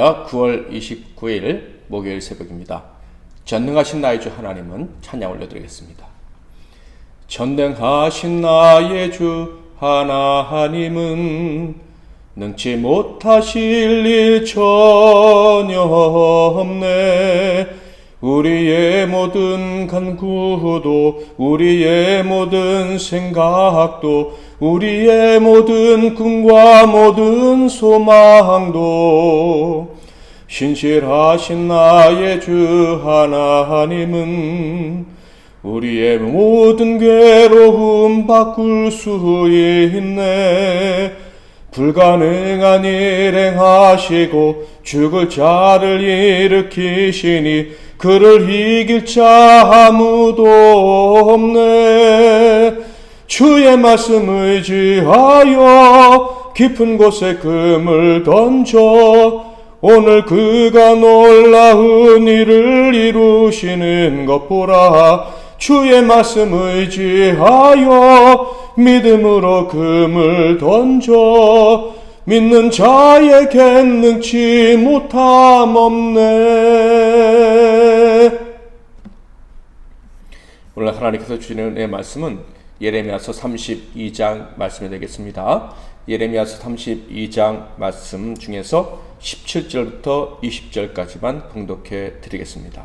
할렐루야. 9월 29일 목요일 새벽입니다. 전능하신 나의 주 하나님은 찬양 올려드리겠습니다. 전능하신 나의 주 하나님은 능치 못하실 일 전혀 없네. 우리의 모든 간구도 우리의 모든 생각도 우리의 모든 꿈과 모든 소망도 신실하신 나의 주 하나님은 우리의 모든 괴로움 바꿀 수 있네. 불가능한 일 행하시고 죽을 자를 일으키시니 그를 이길 자 아무도 없네. 주의 말씀 의지하여 깊은 곳에 금을 던져 오늘 그가 놀라운 일을 이루시는 것 보라. 주의 말씀 의지하여 믿음으로 금을 던져 믿는 자에겐 능치 못함 없네. 오늘 하나님께서 주시는 은혜의 말씀은 예레미야서 32장 말씀이 되겠습니다. 예레미야서 32장 말씀 중에서 17절부터 20절까지만 봉독해 드리겠습니다.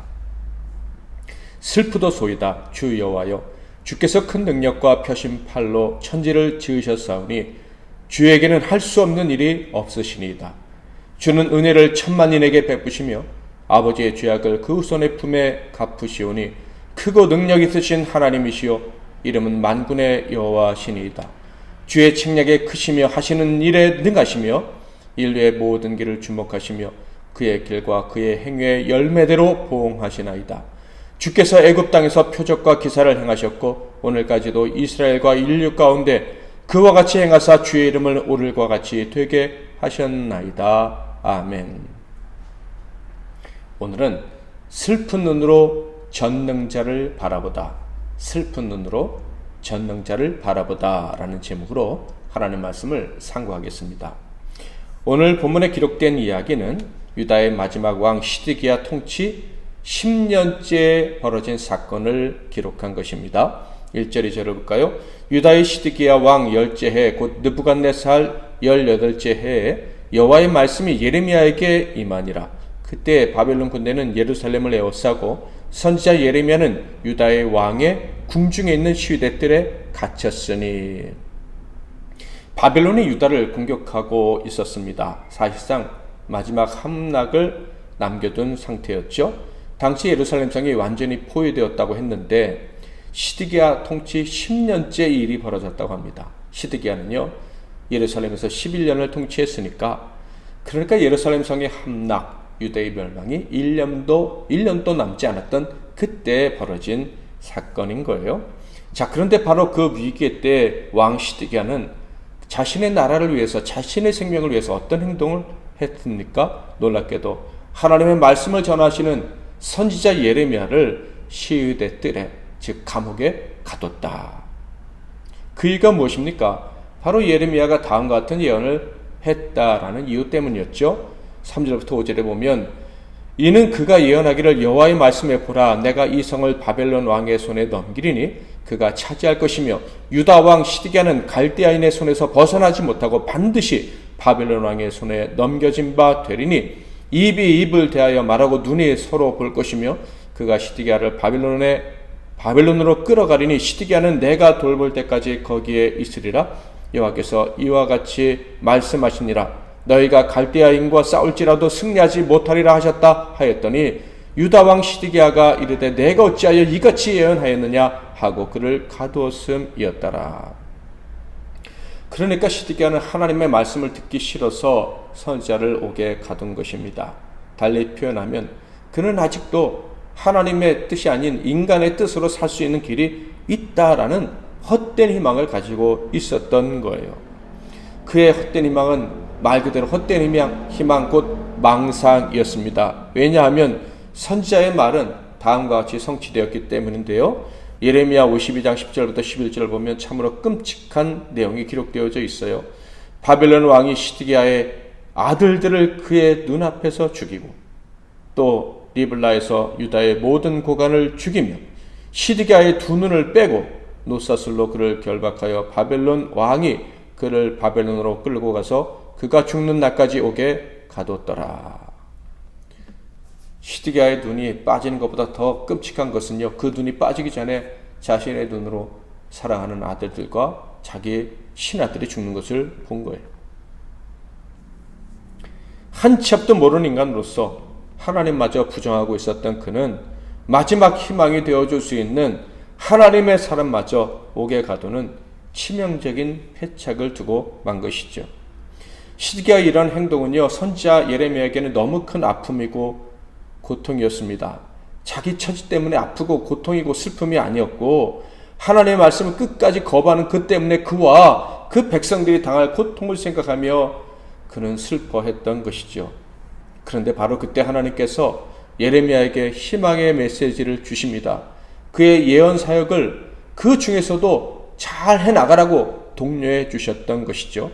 슬프도소이다 주 여호와여, 주께서 큰 능력과 펴신 팔로 천지를 지으셨사오니 주에게는 할 수 없는 일이 없으시니이다. 주는 은혜를 천만인에게 베푸시며 아버지의 죄악을 그 후손의 품에 갚으시오니 크고 능력 있으신 하나님이시요 이름은 만군의 여호와시니이다. 주의 책략에 크시며 하시는 일에 능하시며 인류의 모든 길을 주목하시며 그의 길과 그의 행위의 열매대로 보응하시나이다. 주께서 애굽 땅에서 표적과 기사를 행하셨고 오늘까지도 이스라엘과 인류 가운데 그와 같이 행하사 주의 이름을 오늘과 같이 되게 하셨나이다. 아멘. 오늘은 슬픈 눈으로 전능자를 바라보다, 슬픈 눈으로 전능자를 바라보다 라는 제목으로 하나님 말씀을 상고하겠습니다. 오늘 본문에 기록된 이야기는 유다의 마지막 왕 시드기야 통치 10년째 벌어진 사건을 기록한 것입니다. 1절 2절을 볼까요? 유다의 시드기야 왕 10째 해 곧 느부갓네살 18째 해에 여호와의 말씀이 예레미야에게 임하니라. 그때 바벨론 군대는 예루살렘을 에워싸고 선지자 예레미야는 유다의 왕의 궁중에 있는 시위대들에 갇혔으니, 바벨론이 유다를 공격하고 있었습니다. 사실상 마지막 함락을 남겨둔 상태였죠. 당시 예루살렘 성이 완전히 포위되었다고 했는데 시드기야 통치 10년째 일이 벌어졌다고 합니다. 시드기야는요 예루살렘에서 11년을 통치했으니까, 그러니까 예루살렘 성의 함락, 유대의 멸망이 1년도 남지 않았던 그때 벌어진 사건인 거예요. 자, 그런데 바로 그 위기 때 왕 시드기야는 자신의 나라를 위해서, 자신의 생명을 위해서 어떤 행동을 했습니까? 놀랍게도 하나님의 말씀을 전하시는 선지자 예레미야를 시위대 뜰에, 즉 감옥에 가뒀다. 그 이유가 무엇입니까? 바로 예레미야가 다음과 같은 예언을 했다라는 이유 때문이었죠. 3절부터 5절에 보면 이는 그가 예언하기를 여호와의 말씀에 보라, 내가 이 성을 바벨론 왕의 손에 넘기리니 그가 차지할 것이며 유다 왕 시드기야는 갈대아인의 손에서 벗어나지 못하고 반드시 바벨론 왕의 손에 넘겨진 바 되리니 입이 입을 대하여 말하고 눈이 서로 볼 것이며 그가 시드기야를 바벨론으로 끌어가리니 시드기야는 내가 돌볼 때까지 거기에 있으리라. 여호와께서 이와 같이 말씀하시니라. 너희가 갈대아인과 싸울지라도 승리하지 못하리라 하셨다 하였더니 유다 왕 시드기야가 이르되 내가 어찌하여 이같이 예언하였느냐 하고 그를 가두었음이었더라. 그러니까 시드기야는 하나님의 말씀을 듣기 싫어서 선지자를 옥에 가둔 것입니다. 달리 표현하면 그는 아직도 하나님의 뜻이 아닌 인간의 뜻으로 살 수 있는 길이 있다라는 헛된 희망을 가지고 있었던 거예요. 그의 헛된 희망은 말 그대로 헛된 희망 곧 망상이었습니다. 왜냐하면 선지자의 말은 다음과 같이 성취되었기 때문인데요. 예레미야 52장 10절부터 11절을 보면 참으로 끔찍한 내용이 기록되어져 있어요. 바벨론 왕이 시드기야의 아들들을 그의 눈앞에서 죽이고 또 리블라에서 유다의 모든 고관을 죽이며 시드기야의 두 눈을 빼고 노사슬로 그를 결박하여 바벨론 왕이 그를 바벨론으로 끌고 가서 그가 죽는 날까지 오게 가뒀더라. 시드기야의 눈이 빠지는 것보다 더 끔찍한 것은요, 그 눈이 빠지기 전에 자신의 눈으로 사랑하는 아들들과 자기의 신하들이 죽는 것을 본 거예요. 한 치 앞도 모르는 인간으로서 하나님마저 부정하고 있었던 그는 마지막 희망이 되어줄 수 있는 하나님의 사람마저 옥에 가두는 치명적인 패착을 두고 만 것이죠. 시드기야의 이런 행동은요, 선지자 예레미야에게는 너무 큰 아픔이고 고통이었습니다. 자기 처지 때문에 아프고 고통이고 슬픔이 아니었고 하나님의 말씀을 끝까지 거부하는 그 때문에 그와 그 백성들이 당할 고통을 생각하며 그는 슬퍼했던 것이죠. 그런데 바로 그때 하나님께서 예레미야에게 희망의 메시지를 주십니다. 그의 예언 사역을 그 중에서도 잘 해나가라고 독려해 주셨던 것이죠.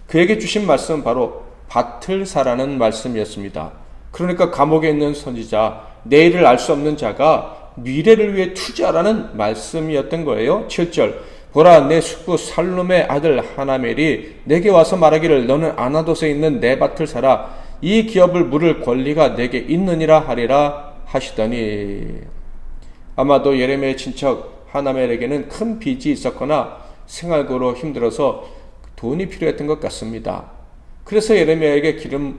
그에게 주신 말씀은 바로 밭을사라는 말씀이었습니다. 그러니까 감옥에 있는 선지자, 내일을 알 수 없는 자가 미래를 위해 투자라는 말씀이었던 거예요. 7절, 보라, 내 숙부 살룸의 아들 하나멜이 내게 와서 말하기를 너는 아나돗에 있는 내 밭을 사라. 이 기업을 물을 권리가 내게 있느니라 하리라 하시더니, 아마도 예레미야의 친척 하나멜에게는 큰 빚이 있었거나 생활고로 힘들어서 돈이 필요했던 것 같습니다. 그래서 예레미야에게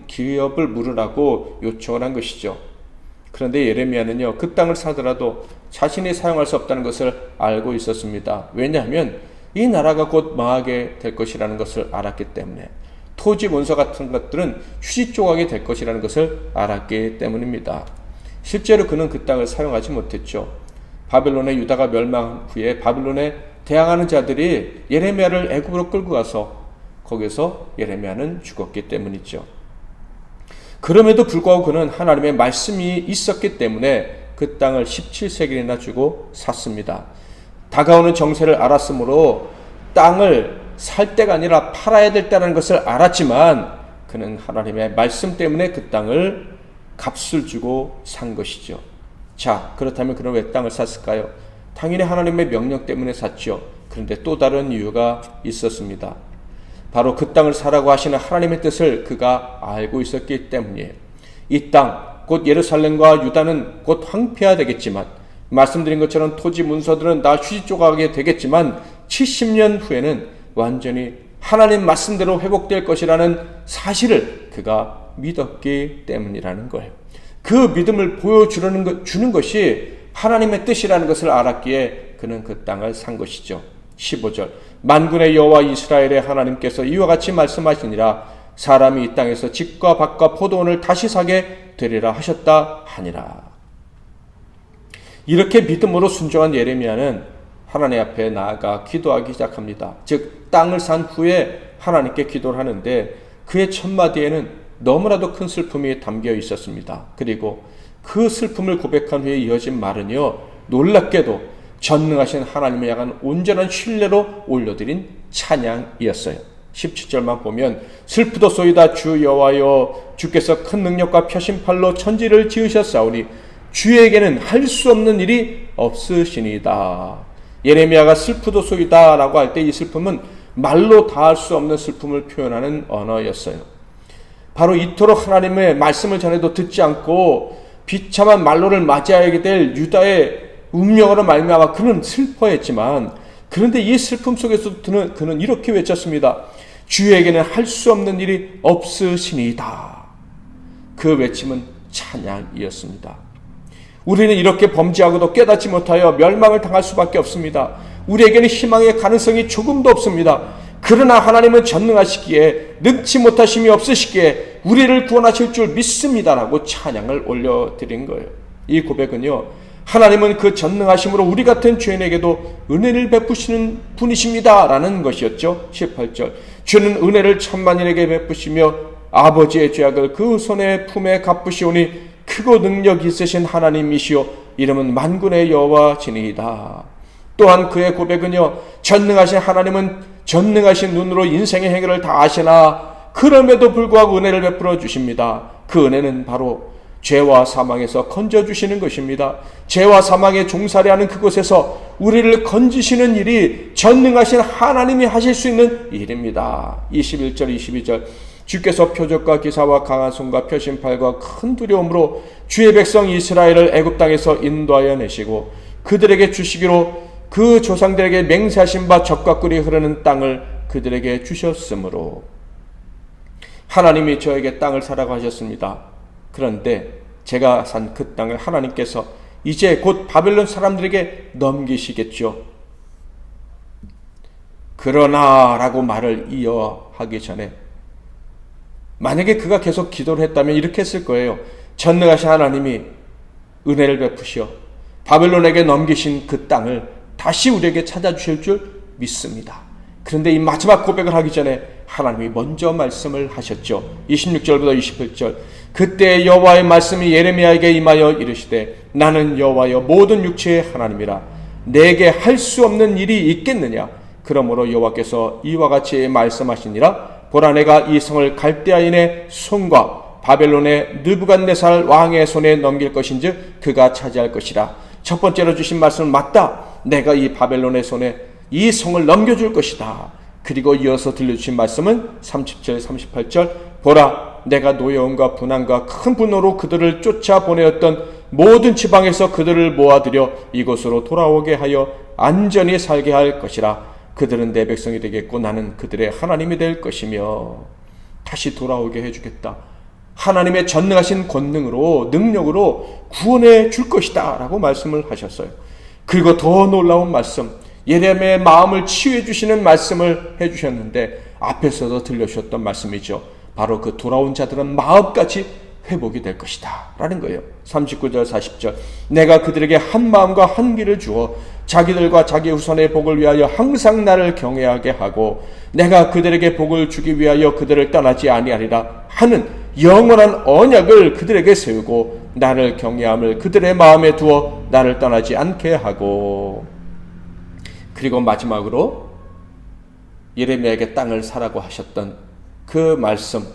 기업을 물으라고 요청을 한 것이죠. 그런데 예레미야는요, 그 땅을 사더라도 자신이 사용할 수 없다는 것을 알고 있었습니다. 왜냐하면 이 나라가 곧 망하게 될 것이라는 것을 알았기 때문에, 토지 문서 같은 것들은 휴지 조각이 될 것이라는 것을 알았기 때문입니다. 실제로 그는 그 땅을 사용하지 못했죠. 바벨론의 유다가 멸망 후에 바벨론에 대항하는 자들이 예레미야를 애굽으로 끌고 가서 거기서 예레미야는 죽었기 때문이죠. 그럼에도 불구하고 그는 하나님의 말씀이 있었기 때문에 그 땅을 17세겔이나 주고 샀습니다. 다가오는 정세를 알았으므로 땅을 살 때가 아니라 팔아야 될 때라는 것을 알았지만 그는 하나님의 말씀 때문에 그 땅을 값을 주고 산 것이죠. 자, 그렇다면 그는 왜 땅을 샀을까요? 당연히 하나님의 명령 때문에 샀죠. 그런데 또 다른 이유가 있었습니다. 바로 그 땅을 사라고 하시는 하나님의 뜻을 그가 알고 있었기 때문이에요. 이 땅, 곧 예루살렘과 유다는 곧 황폐화되겠지만, 말씀드린 것처럼 토지 문서들은 다 휴지 조각이 되겠지만 70년 후에는 완전히 하나님 말씀대로 회복될 것이라는 사실을 그가 믿었기 때문이라는 거예요. 그 믿음을 보여주는 것이 하나님의 뜻이라는 것을 알았기에 그는 그 땅을 산 것이죠. 15절, 만군의 여호와 이스라엘의 하나님께서 이와 같이 말씀하시니라. 사람이 이 땅에서 집과 밭과 포도원을 다시 사게 되리라 하셨다 하니라. 이렇게 믿음으로 순종한 예레미야는 하나님 앞에 나아가 기도하기 시작합니다. 즉 땅을 산 후에 하나님께 기도를 하는데 그의 첫 마디에는 너무나도 큰 슬픔이 담겨 있었습니다. 그리고 그 슬픔을 고백한 후에 이어진 말은요, 놀랍게도 전능하신 하나님을 향한 온전한 신뢰로 올려드린 찬양이었어요. 17절만 보면 슬프도소이다 주 여호와여, 주께서 큰 능력과 펴신팔로 천지를 지으셨사오니 주에게는 할 수 없는 일이 없으시니이다. 예레미야가 슬프도소이다 라고 할 때 이 슬픔은 말로 다할 수 없는 슬픔을 표현하는 언어였어요. 바로 이토록 하나님의 말씀을 전해도 듣지 않고 비참한 말로를 맞이하게 될 유다의 운명으로 말미암아 그는 슬퍼했지만, 그런데 이 슬픔 속에서 그는 이렇게 외쳤습니다. 주에게는 할 수 없는 일이 없으시니이다. 그 외침은 찬양이었습니다. 우리는 이렇게 범죄하고도 깨닫지 못하여 멸망을 당할 수밖에 없습니다. 우리에게는 희망의 가능성이 조금도 없습니다. 그러나 하나님은 전능하시기에 능치 못하심이 없으시기에 우리를 구원하실 줄 믿습니다라고 찬양을 올려드린 거예요. 이 고백은요, 하나님은 그 전능하심으로 우리 같은 죄인에게도 은혜를 베푸시는 분이십니다 라는 것이었죠. 18절, 주는 은혜를 천만인에게 베푸시며 아버지의 죄악을 그 손에 품에 갚으시오니 크고 능력 있으신 하나님이시오 이름은 만군의 여호와시니이다. 또한 그의 고백은요, 전능하신 하나님은 전능하신 눈으로 인생의 행위를 다 아시나 그럼에도 불구하고 은혜를 베풀어 주십니다. 그 은혜는 바로 죄와 사망에서 건져주시는 것입니다. 죄와 사망에 종살이하는 그곳에서 우리를 건지시는 일이 전능하신 하나님이 하실 수 있는 일입니다. 21절 22절 주께서 표적과 기사와 강한 손과 표심팔과 큰 두려움으로 주의 백성 이스라엘을 애굽 땅에서 인도하여 내시고 그들에게 주시기로 그 조상들에게 맹세하신 바 젖과 꿀이 흐르는 땅을 그들에게 주셨으므로. 하나님이 저에게 땅을 사라고 하셨습니다. 그런데 제가 산 그 땅을 하나님께서 이제 곧 바벨론 사람들에게 넘기시겠죠. 그러나 라고 말을 이어하기 전에 만약에 그가 계속 기도를 했다면 이렇게 했을 거예요. 전능하신 하나님이 은혜를 베푸시어 바벨론에게 넘기신 그 땅을 다시 우리에게 찾아주실 줄 믿습니다. 그런데 이 마지막 고백을 하기 전에 하나님이 먼저 말씀을 하셨죠. 26절부터 28절 그때 여호와의 말씀이 예레미야에게 임하여 이르시되 나는 여호와여 모든 육체의 하나님이라 내게 할 수 없는 일이 있겠느냐. 그러므로 여호와께서 이와 같이 말씀하시니라. 보라 내가 이 성을 갈대아인의 손과 바벨론의 느부갓네살 왕의 손에 넘길 것인즉 그가 차지할 것이라. 첫 번째로 주신 말씀은 맞다. 내가 이 바벨론의 손에 이 성을 넘겨줄 것이다. 그리고 이어서 들려주신 말씀은 30절 38절 보라 내가 노여움과 분함과 큰 분노로 그들을 쫓아보내었던 모든 지방에서 그들을 모아들여 이곳으로 돌아오게 하여 안전히 살게 할 것이라. 그들은 내 백성이 되겠고 나는 그들의 하나님이 될 것이며. 다시 돌아오게 해주겠다. 하나님의 전능하신 권능으로 능력으로 구원해 줄 것이다 라고 말씀을 하셨어요. 그리고 더 놀라운 말씀, 예레미야의 마음을 치유해 주시는 말씀을 해주셨는데 앞에서도 들려주셨던 말씀이죠. 바로 그 돌아온 자들은 마음까지 회복이 될 것이다 라는 거예요. 39절 40절 내가 그들에게 한 마음과 한 길을 주어 자기들과 자기 후손의 복을 위하여 항상 나를 경외하게 하고 내가 그들에게 복을 주기 위하여 그들을 떠나지 아니하리라 하는 영원한 언약을 그들에게 세우고 나를 경외함을 그들의 마음에 두어 나를 떠나지 않게 하고. 그리고 마지막으로 예레미야에게 땅을 사라고 하셨던 그 말씀,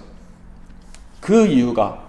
그 이유가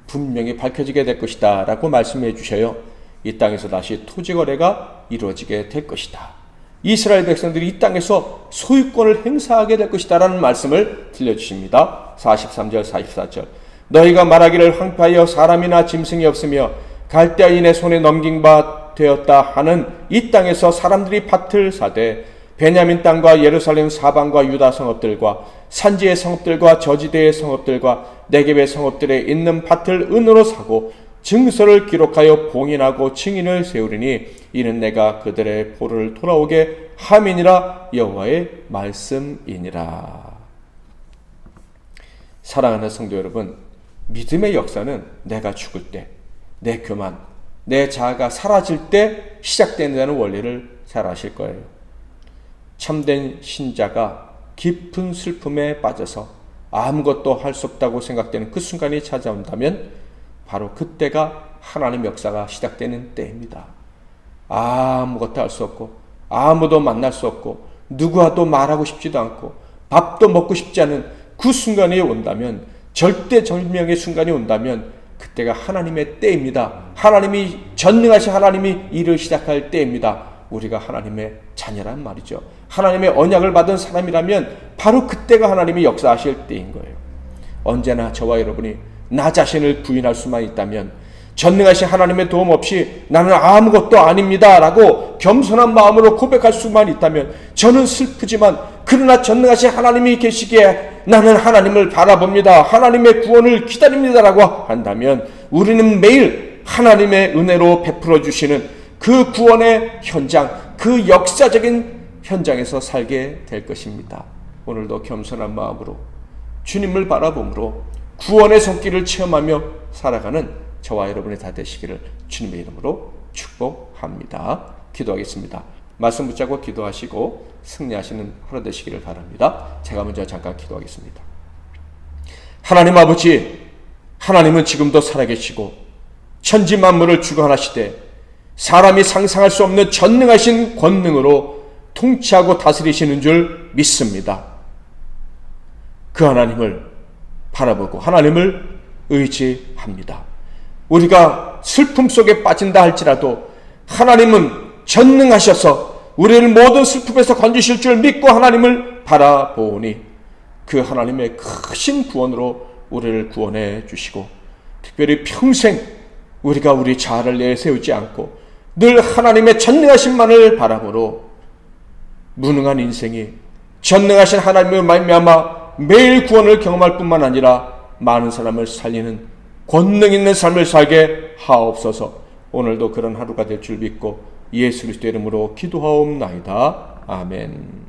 분명히 밝혀지게 될 것이다 라고 말씀해 주셔요. 이 땅에서 다시 토지거래가 이루어지게 될 것이다. 이스라엘 백성들이 이 땅에서 소유권을 행사하게 될 것이다 라는 말씀을 들려주십니다. 43절 44절 너희가 말하기를 황폐하여 사람이나 짐승이 없으며 갈대아인의 손에 넘긴 바 되었다 하는 이 땅에서 사람들이 밭을 사되 베냐민 땅과 예루살렘 사방과 유다 성읍들과 산지의 성읍들과 저지대의 성읍들과 네겝의 성읍들에 있는 밭을 은으로 사고 증서를 기록하여 봉인하고 증인을 세우리니 이는 내가 그들의 보를 돌아오게 함이니라 여호와의 말씀이니라. 사랑하는 성도 여러분, 믿음의 역사는 내가 죽을 때, 내 교만, 내 자아가 사라질 때 시작된다는 원리를 잘 아실 거예요. 참된 신자가 깊은 슬픔에 빠져서 아무것도 할 수 없다고 생각되는 그 순간이 찾아온다면 바로 그때가 하나님 역사가 시작되는 때입니다. 아무것도 할 수 없고 아무도 만날 수 없고 누구와도 말하고 싶지도 않고 밥도 먹고 싶지 않은 그 순간이 온다면, 절대절명의 순간이 온다면 그때가 하나님의 때입니다. 하나님이 전능하신 하나님이 일을 시작할 때입니다. 우리가 하나님의 자녀란 말이죠. 하나님의 언약을 받은 사람이라면 바로 그때가 하나님이 역사하실 때인 거예요. 언제나 저와 여러분이 나 자신을 부인할 수만 있다면, 전능하신 하나님의 도움 없이 나는 아무것도 아닙니다 라고 겸손한 마음으로 고백할 수만 있다면, 저는 슬프지만 그러나 전능하신 하나님이 계시기에 나는 하나님을 바라봅니다, 하나님의 구원을 기다립니다 라고 한다면 우리는 매일 하나님의 은혜로 베풀어 주시는 그 구원의 현장, 그 역사적인 현장에서 살게 될 것입니다. 오늘도 겸손한 마음으로 주님을 바라봄으로 구원의 손길을 체험하며 살아가는 저와 여러분이 다 되시기를 주님의 이름으로 축복합니다. 기도하겠습니다. 말씀 붙잡고 기도하시고 승리하시는 하루 되시기를 바랍니다. 제가 먼저 잠깐 기도하겠습니다. 하나님 아버지, 하나님은 지금도 살아계시고 천지 만물을 주관하시되 사람이 상상할 수 없는 전능하신 권능으로 통치하고 다스리시는 줄 믿습니다. 그 하나님을 바라보고 하나님을 의지합니다. 우리가 슬픔 속에 빠진다 할지라도 하나님은 전능하셔서 우리를 모든 슬픔에서 건지실 줄 믿고 하나님을 바라보니 그 하나님의 크신 구원으로 우리를 구원해 주시고, 특별히 평생 우리가 우리 자아를 내세우지 않고 늘 하나님의 전능하신만을 바라보로 무능한 인생이 전능하신 하나님의 말미암아 매일 구원을 경험할 뿐만 아니라 많은 사람을 살리는 권능 있는 삶을 살게 하옵소서. 오늘도 그런 하루가 될 줄 믿고 예수 그리스도의 이름으로 기도하옵나이다. 아멘.